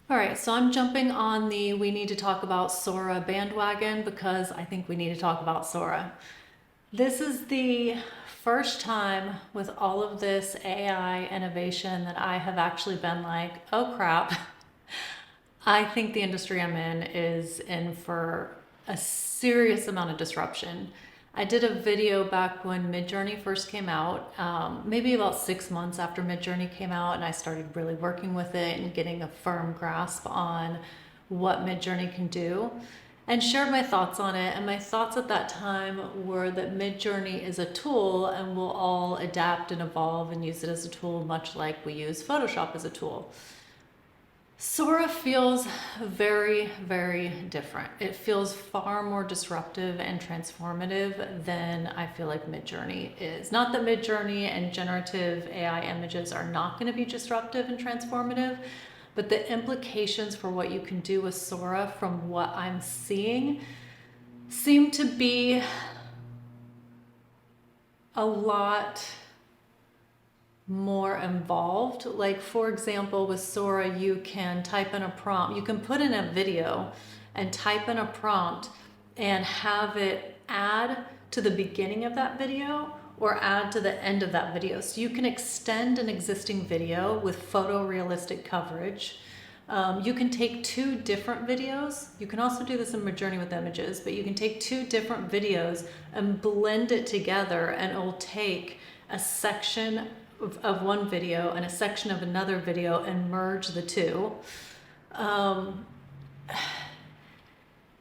All right, so I'm jumping on the we need to talk about Sora bandwagon because I think we need to talk about Sora. This is the first time with all of this AI innovation that I have actually been like, oh crap, I think the industry I'm in is in for a serious amount of disruption. I did a video back when Midjourney first came out, maybe about 6 months after Midjourney came out, and I started really working with it and getting a firm grasp on what Midjourney can do, and shared my thoughts on it. And my thoughts at that time were that Midjourney is a tool and we'll all adapt and evolve and use it as a tool, much like we use Photoshop as a tool. Sora feels very, very different. It feels far more disruptive and transformative than I feel like Midjourney is. Not that Midjourney and generative AI images are not going to be disruptive and transformative, but the implications for what you can do with Sora from what I'm seeing seem to be a lot more involved. Like, for example, with Sora, you can type in a prompt. You can put in a video and type in a prompt and have it add to the beginning of that video or add to the end of that video. So you can extend an existing video with photorealistic coverage. You can take two different videos. You can also do this in Midjourney with images, but you can take two different videos and blend it together, and it will take a section of one video and a section of another video and merge the two.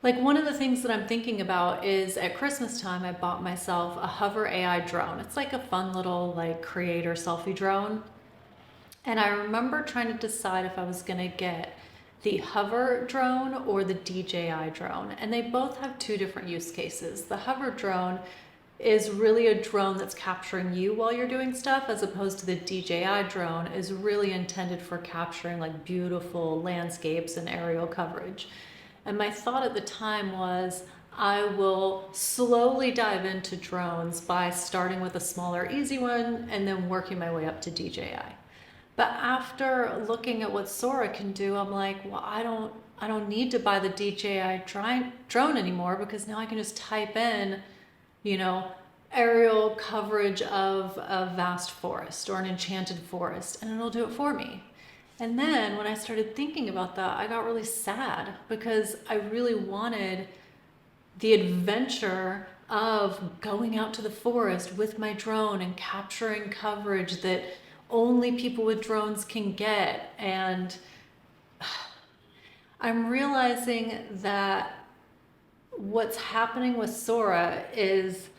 Like, one of the things that I'm thinking about is at Christmas time, I bought myself a Hover AI drone. It's like a fun little like creator selfie drone. And I remember trying to decide if I was gonna get the Hover drone or the DJI drone. And they both have two different use cases. The Hover drone is really a drone that's capturing you while you're doing stuff, as opposed to the DJI drone is really intended for capturing like beautiful landscapes and aerial coverage. And my thought at the time was, I will slowly dive into drones by starting with a smaller, easy one and then working my way up to DJI. But after looking at what Sora can do, I'm like, well, I don't need to buy the DJI drone anymore, because now I can just type in, aerial coverage of a vast forest or an enchanted forest, and it'll do it for me. And then when I started thinking about that, I got really sad because I really wanted the adventure of going out to the forest with my drone and capturing coverage that only people with drones can get. And I'm realizing that what's happening with Sora is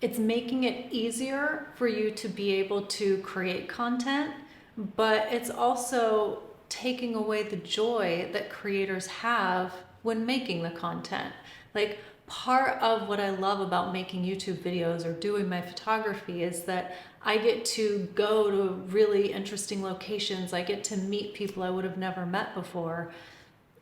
it's making it easier for you to be able to create content, but it's also taking away the joy that creators have when making the content. Like, part of what I love about making YouTube videos or doing my photography is that I get to go to really interesting locations. I get to meet people I would have never met before.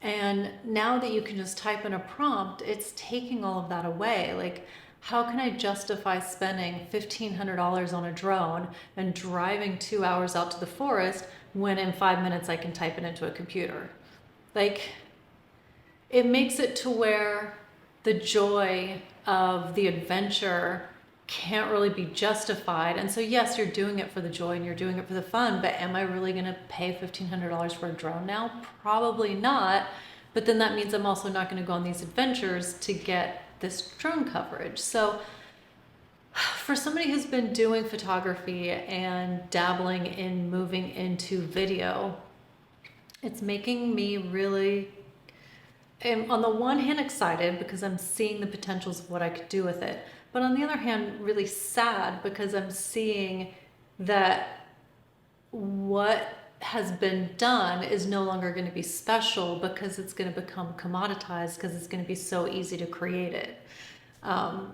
And now that you can just type in a prompt, it's taking all of that away. Like, how can I justify spending $1,500 on a drone and driving 2 hours out to the forest when in 5 minutes I can type it into a computer? Like, it makes it to where the joy of the adventure can't really be justified. And so yes, you're doing it for the joy and you're doing it for the fun, but am I really gonna pay $1,500 for a drone now? Probably not. But then that means I'm also not gonna go on these adventures to get this drone coverage. So for somebody who's been doing photography and dabbling in moving into video, it's making me really, on the one hand, excited because I'm seeing the potentials of what I could do with it. But on the other hand, really sad because I'm seeing that what has been done is no longer going to be special because it's going to become commoditized because it's going to be so easy to create it.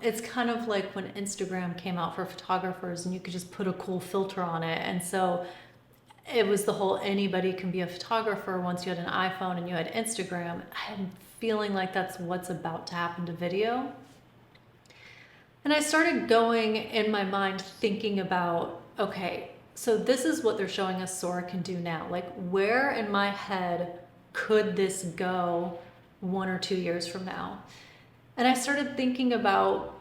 It's kind of like when Instagram came out for photographers and you could just put a cool filter on it. And so it was the whole anybody can be a photographer once you had an iPhone and you had Instagram. I'm feeling like that's what's about to happen to video. And I started going in my mind thinking about, okay, so this is what they're showing us Sora can do now. Like, where in my head could this go 1 or 2 years from now? And I started thinking about,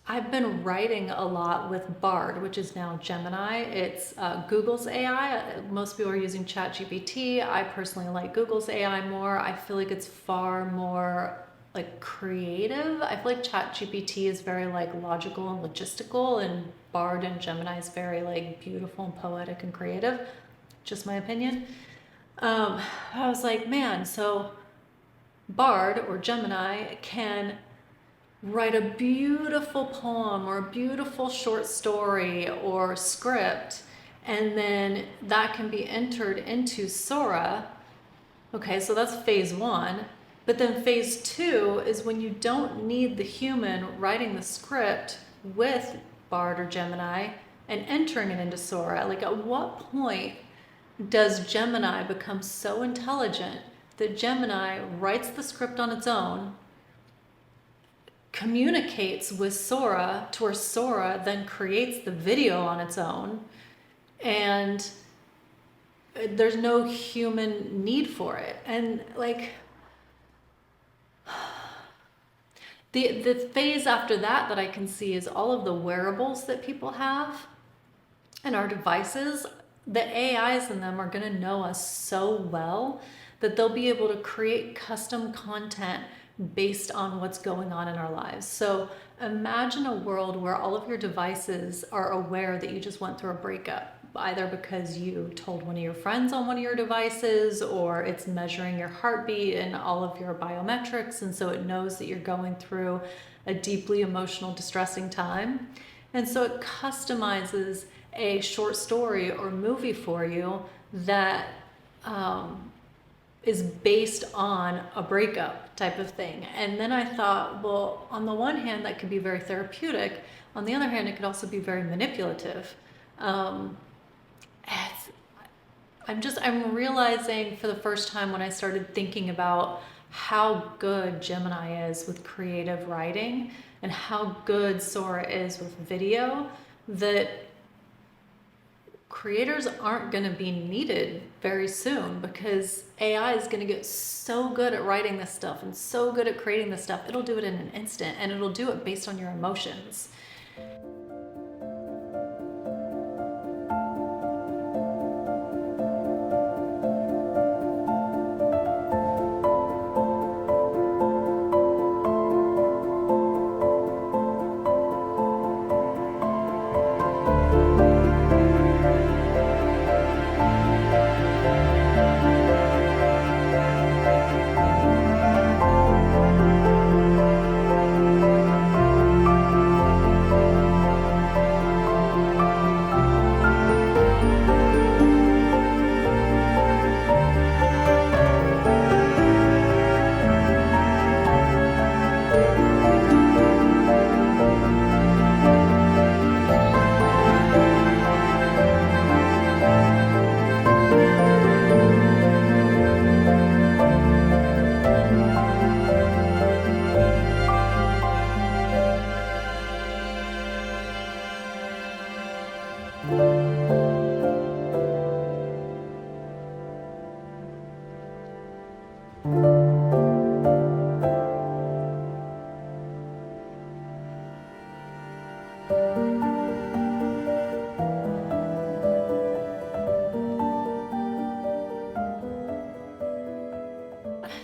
I've been writing a lot with Bard, which is now Gemini. It's Google's AI. Most people are using ChatGPT. I personally like Google's AI more. I feel like it's far more like creative. I feel like ChatGPT is very like logical and logistical, and Bard and Gemini is very like beautiful and poetic and creative. Just my opinion. I was like, man, so Bard or Gemini can write a beautiful poem or a beautiful short story or script, and then that can be entered into Sora. Okay, so that's phase one. But then phase two is when you don't need the human writing the script with Bard or Gemini and entering it into Sora. Like, at what point does Gemini become so intelligent that Gemini writes the script on its own, communicates with Sora to where Sora then creates the video on its own, and there's no human need for it? And like, the phase after that I can see is all of the wearables that people have and our devices. The AIs in them are going to know us so well that they'll be able to create custom content based on what's going on in our lives. So imagine a world where all of your devices are aware that you just went through a breakup, either because you told one of your friends on one of your devices, or it's measuring your heartbeat and all of your biometrics, and so it knows that you're going through a deeply emotional, distressing time. And so it customizes a short story or movie for you that is based on a breakup type of thing. And then I thought, well, on the one hand, that could be very therapeutic. On the other hand, it could also be very manipulative. I'm realizing for the first time, when I started thinking about how good Gemini is with creative writing and how good Sora is with video, that creators aren't going to be needed very soon, because AI is going to get so good at writing this stuff and so good at creating this stuff. It'll do it in an instant, and it'll do it based on your emotions.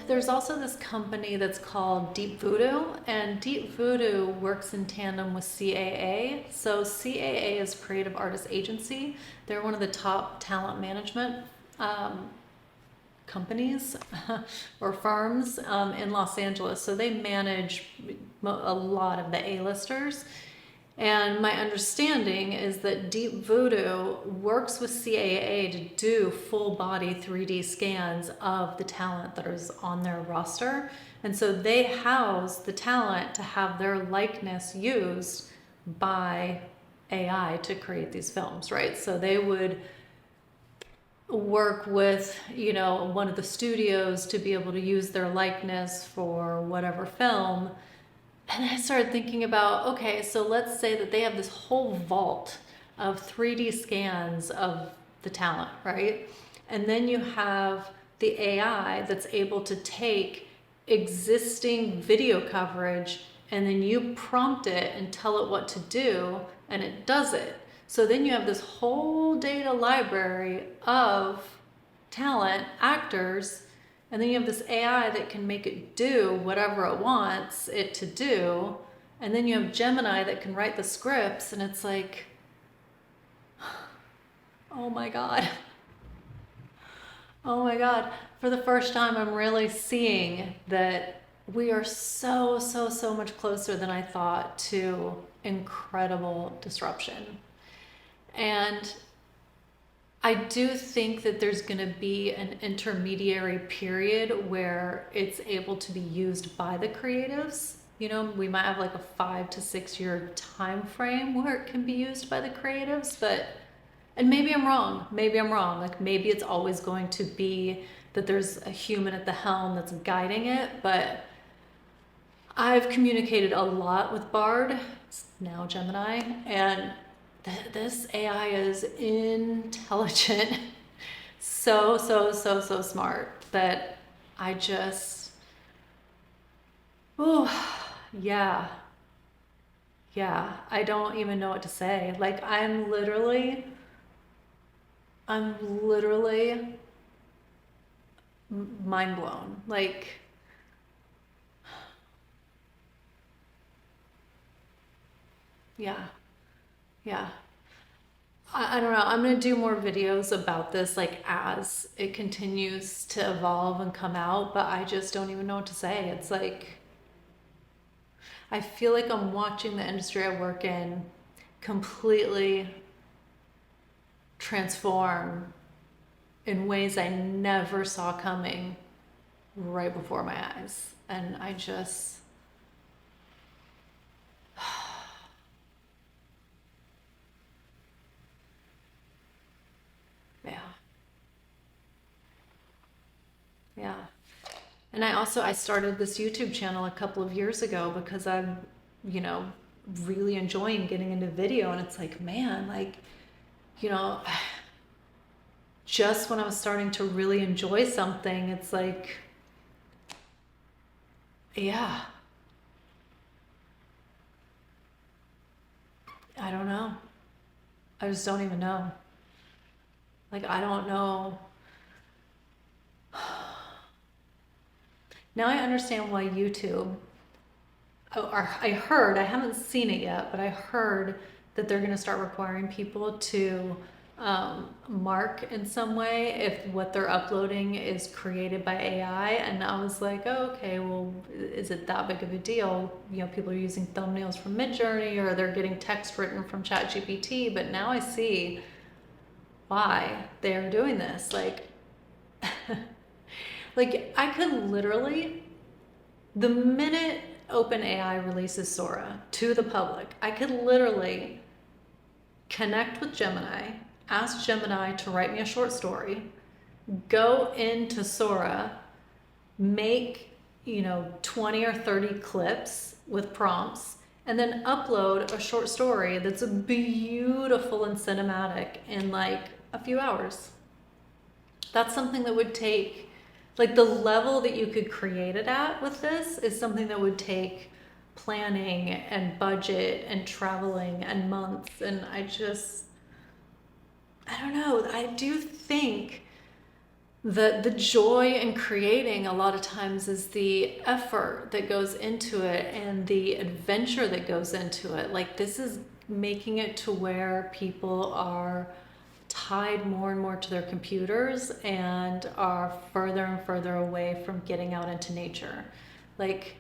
There's also this company that's called Deep Voodoo, and Deep Voodoo works in tandem with CAA. So CAA is Creative Artist Agency. They're one of the top talent management companies or firms in Los Angeles. So they manage a lot of the A-listers. And my understanding is that Deep Voodoo works with CAA to do full body 3D scans of the talent that is on their roster. And so they house the talent to have their likeness used by AI to create these films, right? So they would work with, one of the studios to be able to use their likeness for whatever film. And I started thinking about, okay, so let's say that they have this whole vault of 3D scans of the talent, right? And then you have the AI that's able to take existing video coverage and then you prompt it and tell it what to do and it does it. So then you have this whole data library of talent, actors, and then you have this AI that can make it do whatever it wants it to do. And then you have Gemini that can write the scripts, and it's like, oh my God. Oh my God. For the first time, I'm really seeing that we are so, so, so much closer than I thought to incredible disruption. And I do think that there's going to be an intermediary period where it's able to be used by the creatives. You know, we might have like a 5 to 6 year time frame where it can be used by the creatives, but, and maybe I'm wrong. Maybe I'm wrong. Like maybe it's always going to be that there's a human at the helm that's guiding it, but I've communicated a lot with Bard, it's now Gemini, and this AI is intelligent, so smart that I just, oh, yeah, I don't even know what to say. Like I'm literally mind blown. Like, yeah. I don't know. I'm going to do more videos about this like as it continues to evolve and come out, but I just don't even know what to say. It's like, I feel like I'm watching the industry I work in completely transform in ways I never saw coming right before my eyes. And I just, yeah. And I started this YouTube channel a couple of years ago because I'm, really enjoying getting into video. And it's like, man, like, just when I was starting to really enjoy something, it's like, yeah, I don't know. I just don't even know. Like, I don't know. Now I understand why YouTube, I haven't seen it yet, but I heard that they're going to start requiring people to mark in some way if what they're uploading is created by AI. And I was like, oh, okay, well, is it that big of a deal? People are using thumbnails from Midjourney or they're getting text written from ChatGPT. But now I see why they're doing this. Like, like I could literally, the minute OpenAI releases Sora to the public, I could literally connect with Gemini, ask Gemini to write me a short story, go into Sora, make, 20 or 30 clips with prompts, and then upload a short story that's beautiful and cinematic in like a few hours. That's something that would take, like the level that you could create it at with this is something that would take planning and budget and traveling and months. And I don't know. I do think that the joy in creating a lot of times is the effort that goes into it and the adventure that goes into it. Like this is making it to where people are tied more and more to their computers and are further and further away from getting out into nature. Like,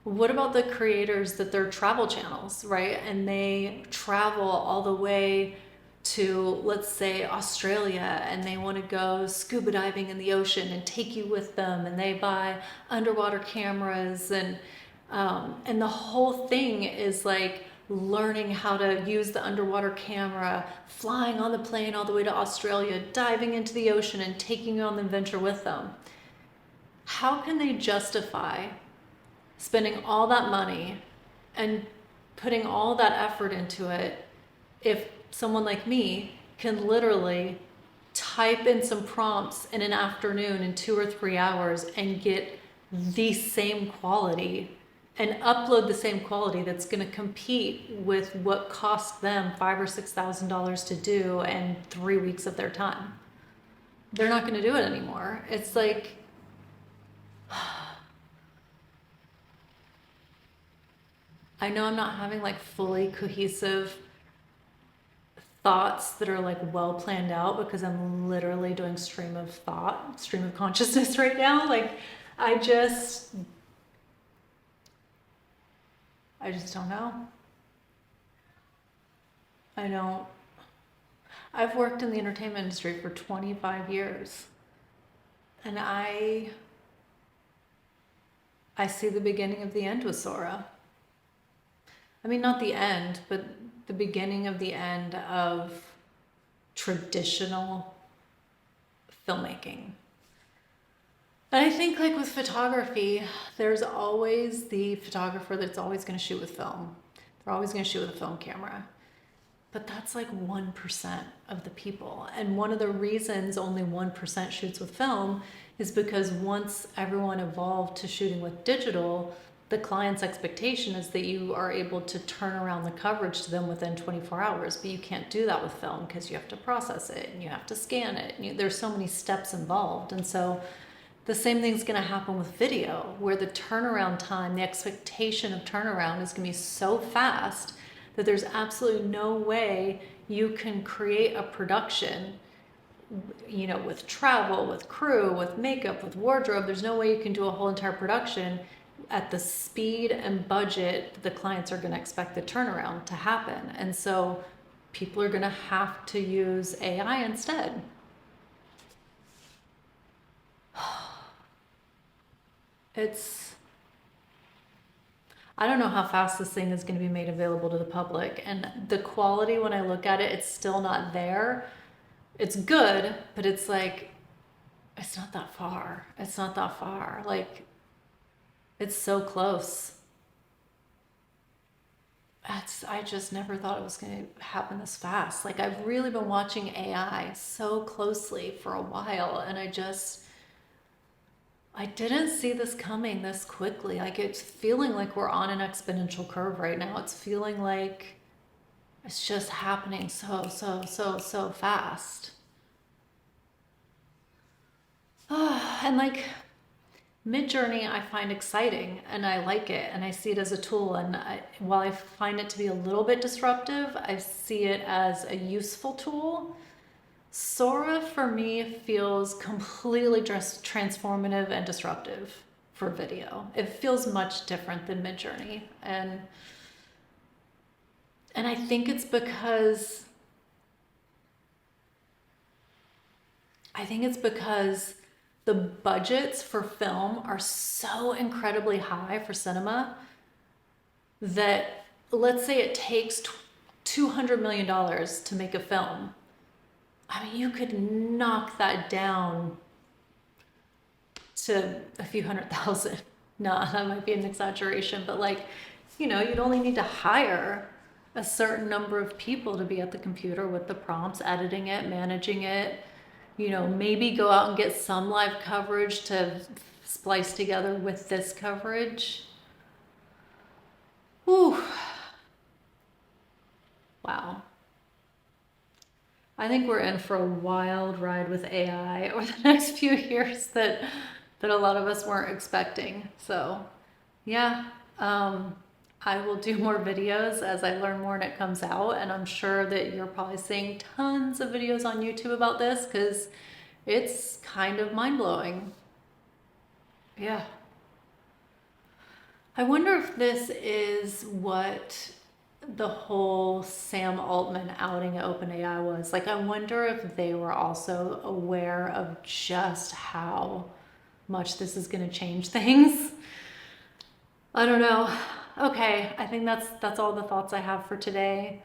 what about the creators that they're travel channels, right? And they travel all the way to, let's say, Australia, and they want to go scuba diving in the ocean and take you with them, and they buy underwater cameras, and the whole thing is like learning how to use the underwater camera, flying on the plane all the way to Australia, diving into the ocean and taking you on the adventure with them. How can they justify spending all that money and putting all that effort into it if someone like me can literally type in some prompts in an afternoon in 2 or 3 hours and get the same quality and upload the same quality that's going to compete with what cost them $5,000 or $6,000 to do and 3 weeks of their time. They're not going to do it anymore. It's like, I know I'm not having like fully cohesive thoughts that are like well planned out because I'm literally doing stream of thought, stream of consciousness right now. Like I just don't know. I've worked in the entertainment industry for 25 years and I see the beginning of the end with Sora. I mean, not the end, but the beginning of the end of traditional filmmaking. And I think like with photography, there's always the photographer that's always going to shoot with film. They're always going to shoot with a film camera. But that's like 1% of the people. And one of the reasons only 1% shoots with film is because once everyone evolved to shooting with digital, the client's expectation is that you are able to turn around the coverage to them within 24 hours, but you can't do that with film because you have to process it and you have to scan it. And there's so many steps involved. And so the same thing's going to happen with video, where the turnaround time, the expectation of turnaround is going to be so fast that there's absolutely no way you can create a production, you know, with travel, with crew, with makeup, with wardrobe. There's no way you can do a whole entire production at the speed and budget that the clients are going to expect the turnaround to happen. And so people are going to have to use AI instead. I don't know how fast this thing is going to be made available to the public. And the quality, when I look at it, it's still not there. It's good, but it's like, it's not that far. It's not that far. Like, it's so close. I just never thought it was going to happen this fast. Like, I've really been watching AI so closely for a while, and I didn't see this coming this quickly. Like, it's feeling like we're on an exponential curve right now. It's feeling like it's just happening so fast. And like, Midjourney I find exciting and I like it and I see it as a tool, and while I find it to be a little bit disruptive, I see it as a useful tool. Sora for me feels completely just transformative and disruptive for video. It feels much different than Midjourney, and I think it's because the budgets for film are so incredibly high for cinema that, let's say it takes $200 million to make a film. I mean, you could knock that down to a few $100,000. Nah, that might be an exaggeration, but like, you know, you'd only need to hire a certain number of people to be at the computer with the prompts, editing it, managing it. You know, maybe go out and get some live coverage to splice together with this coverage. Whew. Wow. I think we're in for a wild ride with AI over the next few years that a lot of us weren't expecting. So yeah, I will do more videos as I learn more and it comes out. And I'm sure that you're probably seeing tons of videos on YouTube about this because it's kind of mind-blowing. Yeah. I wonder if this is what the whole Sam Altman outing at OpenAI was. Like, I wonder if they were also aware of just how much this is going to change things. I don't know. Okay, I think that's all the thoughts I have for today.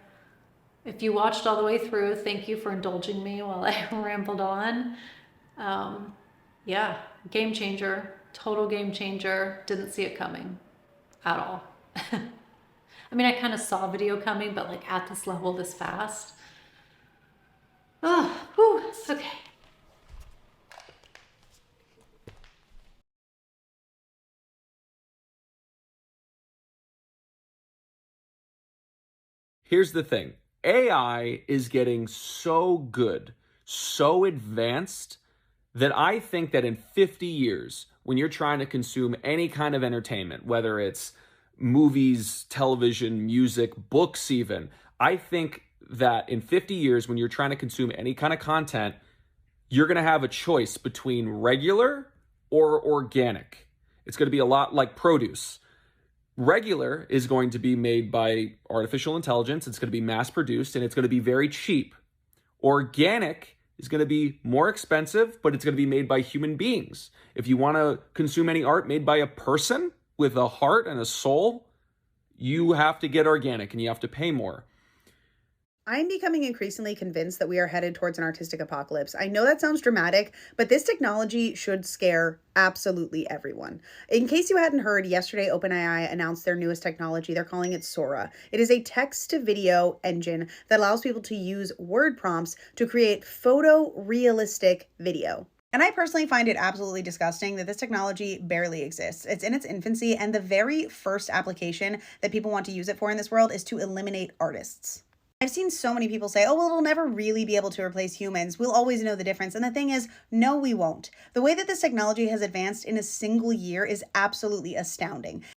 If you watched all the way through, thank you for indulging me while I rambled on. Yeah, game changer, total game changer. Didn't see it coming at all. I mean, I kind of saw video coming, but like at this level, this fast. Oh, whew, okay. Here's the thing. AI is getting so good, so advanced, that I think that in 50 years, when you're trying to consume any kind of entertainment, whether it's movies, television, music, books even, I think that in 50 years, when you're trying to consume any kind of content, you're going to have a choice between regular or organic. It's going to be a lot like produce. Regular is going to be made by artificial intelligence. It's going to be mass produced and it's going to be very cheap. Organic is going to be more expensive, but it's going to be made by human beings. If you want to consume any art made by a person with a heart and a soul, you have to get organic and you have to pay more. I'm becoming increasingly convinced that we are headed towards an artistic apocalypse. I know that sounds dramatic, but this technology should scare absolutely everyone. In case you hadn't heard, yesterday OpenAI announced their newest technology. They're calling it Sora. It is a text-to-video engine that allows people to use word prompts to create photorealistic video. And I personally find it absolutely disgusting that this technology barely exists. It's in its infancy, and the very first application that people want to use it for in this world is to eliminate artists. I've seen so many people say, oh, well, it'll never really be able to replace humans. We'll always know the difference. And the thing is, no, we won't. The way that this technology has advanced in a single year is absolutely astounding.